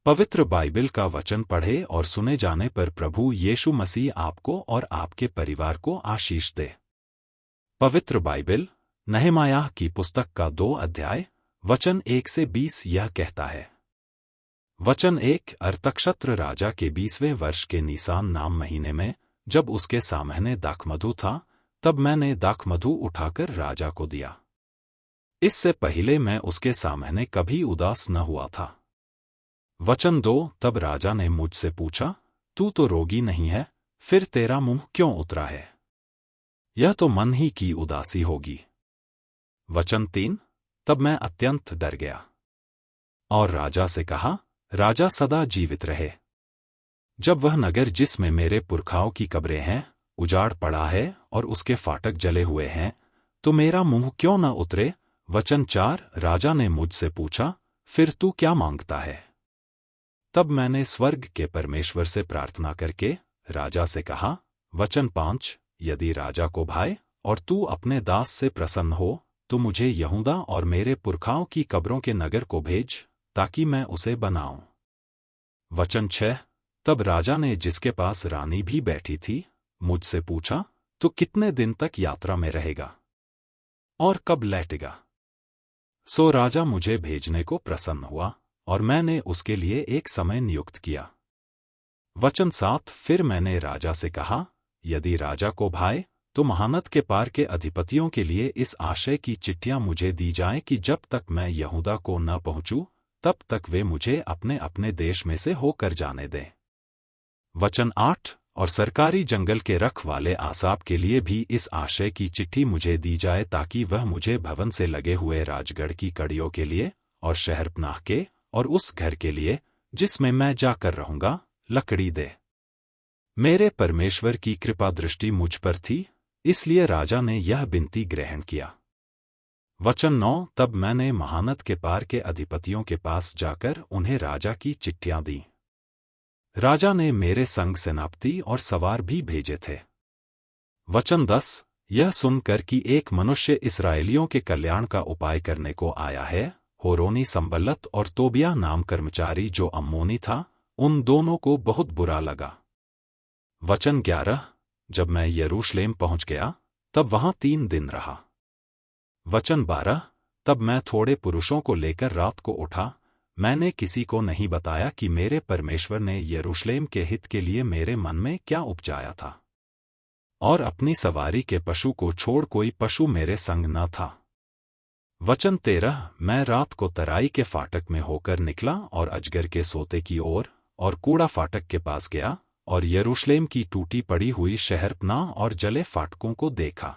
पवित्र बाइबल का वचन पढ़े और सुने जाने पर प्रभु यीशु मसीह आपको और आपके परिवार को आशीष दे। पवित्र बाइबल नहमायाह की पुस्तक का 2 अध्याय वचन 1 से 20 यह कहता है। वचन 1 अरतक्षत्र राजा के 20वें वर्ष के नीसान नाम महीने में, जब उसके सामने दाखमधु था, तब मैंने दाखमधु उठाकर राजा को दिया। इससे पहले मैं उसके सामने कभी उदास न हुआ था। वचन 2 तब राजा ने मुझसे पूछा, तू तो रोगी नहीं है, फिर तेरा मुंह क्यों उतरा है? यह तो मन ही की उदासी होगी। वचन 3 तब मैं अत्यंत डर गया और राजा से कहा, राजा सदा जीवित रहे। जब वह नगर जिसमें मेरे पुरखाओं की कब्रें हैं उजाड़ पड़ा है और उसके फाटक जले हुए हैं, तो मेरा मुंह क्यों न उतरे? वचन 4 राजा ने मुझसे पूछा, फिर तू क्या मांगता है? तब मैंने स्वर्ग के परमेश्वर से प्रार्थना करके राजा से कहा। वचन 5 यदि राजा को भाए और तू अपने दास से प्रसन्न हो, तो मुझे यहूदा और मेरे पुरखाओं की कब्रों के नगर को भेज, ताकि मैं उसे बनाऊं। वचन 6 तब राजा ने, जिसके पास रानी भी बैठी थी, मुझसे पूछा, तू कितने दिन तक यात्रा में रहेगा और कब लौटेगा? सो राजा मुझे भेजने को प्रसन्न हुआ और मैंने उसके लिए एक समय नियुक्त किया। वचन 7 फिर मैंने राजा से कहा, यदि राजा को भाए तो महानद के पार के अधिपतियों के लिए इस आशय की चिट्ठियां मुझे दी जाएं कि जब तक मैं यहूदा को न पहुंचूं, तब तक वे मुझे अपने अपने देश में से होकर जाने दें। वचन 8 और सरकारी जंगल के रखवाले आसाप के लिए भी इस आशय की चिट्ठी मुझे दी जाए, ताकि वह मुझे भवन से लगे हुए राजगढ़ की कड़ियों के लिए और शहरपनाह के और उस घर के लिए जिसमें मैं जाकर रहूंगा लकड़ी दे। मेरे परमेश्वर की कृपा दृष्टि मुझ पर थी, इसलिए राजा ने यह विनती ग्रहण किया। वचन 9 तब मैंने महानद के पार के अधिपतियों के पास जाकर उन्हें राजा की चिट्ठियां दी। राजा ने मेरे संग सेनापति और सवार भी भेजे थे। वचन 10 यह सुनकर कि एक मनुष्य इस्राएलियों के कल्याण का उपाय करने को आया है, होरोनी संबल्लत और तोबिया नाम कर्मचारी जो अम्मोनी था, उन दोनों को बहुत बुरा लगा। वचन 11 जब मैं यरूशलेम पहुंच गया, तब वहां 3 दिन रहा। वचन 12 तब मैं थोड़े पुरुषों को लेकर रात को उठा। मैंने किसी को नहीं बताया कि मेरे परमेश्वर ने यरूशलेम के हित के लिए मेरे मन में क्या उपजाया था, और अपनी सवारी के पशु को छोड़ कोई पशु मेरे संग न था। वचन 13 मैं रात को तराई के फाटक में होकर निकला और अजगर के सोते की ओर और कूड़ा फाटक के पास गया और यरूशलेम की टूटी पड़ी हुई शहरपनाह और जले फाटकों को देखा।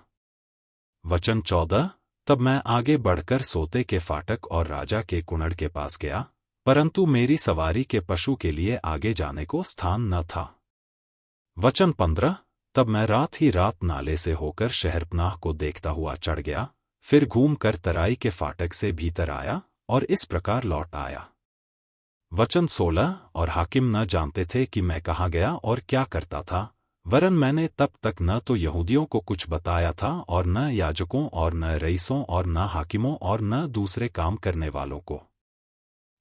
वचन 14 तब मैं आगे बढ़कर सोते के फाटक और राजा के कुणड़ के पास गया, परंतु मेरी सवारी के पशु के लिए आगे जाने को स्थान न था। वचन 15 तब मैं रात ही रात नाले से होकर शहरपनाह को देखता हुआ चढ़ गया, फिर घूमकर तराई के फाटक से भीतर आया और इस प्रकार लौट आया। वचन 16 और हाकिम न जानते थे कि मैं कहाँ गया और क्या करता था, वरन मैंने तब तक न तो यहूदियों को कुछ बताया था और न याजकों और न रईसों और न हाकिमों और न दूसरे काम करने वालों को।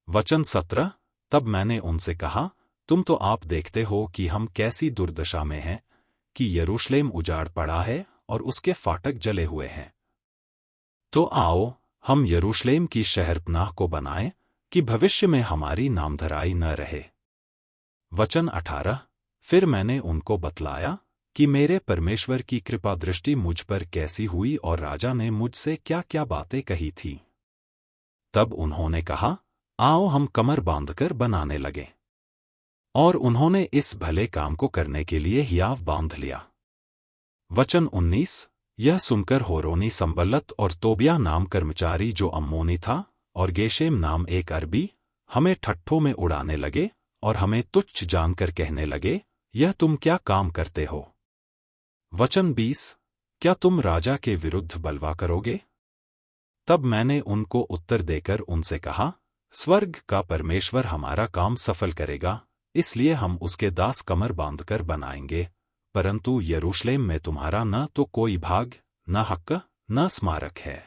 वचन 17 तब मैंने उनसे कहा, तुम तो आप देखते हो कि हम कैसी दुर्दशा में हैं, कि यरूशलेम उजाड़ पड़ा है और उसके फाटक जले हुए हैं। तो आओ हम यरूशलेम की शहरपनाह को बनाएं, कि भविष्य में हमारी नामधराई न रहे। वचन 18 फिर मैंने उनको बतलाया कि मेरे परमेश्वर की कृपा दृष्टि मुझ पर कैसी हुई और राजा ने मुझसे क्या क्या बातें कही थी। तब उन्होंने कहा, आओ हम कमर बांधकर बनाने लगे। और उन्होंने इस भले काम को करने के लिए हियाव बांध लिया। वचन 19 यह सुनकर होरोनी संबल्लत और तोबिया नाम कर्मचारी जो अम्मोनी था और गेशेम नाम एक अरबी हमें ठट्ठों में उड़ाने लगे और हमें तुच्छ जानकर कहने लगे, यह तुम क्या काम करते हो? वचन 20 क्या तुम राजा के विरुद्ध बलवा करोगे? तब मैंने उनको उत्तर देकर उनसे कहा, स्वर्ग का परमेश्वर हमारा काम सफल करेगा, इसलिए हम उसके दास कमर बांधकर बनाएंगे, परंतु यरूशलेम में तुम्हारा न तो कोई भाग, न हक्क, न स्मारक है।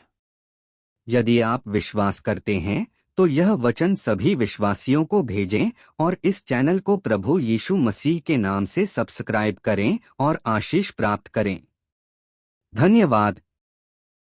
यदि आप विश्वास करते हैं तो यह वचन सभी विश्वासियों को भेजें और इस चैनल को प्रभु यीशु मसीह के नाम से सब्सक्राइब करें और आशीष प्राप्त करें। धन्यवाद।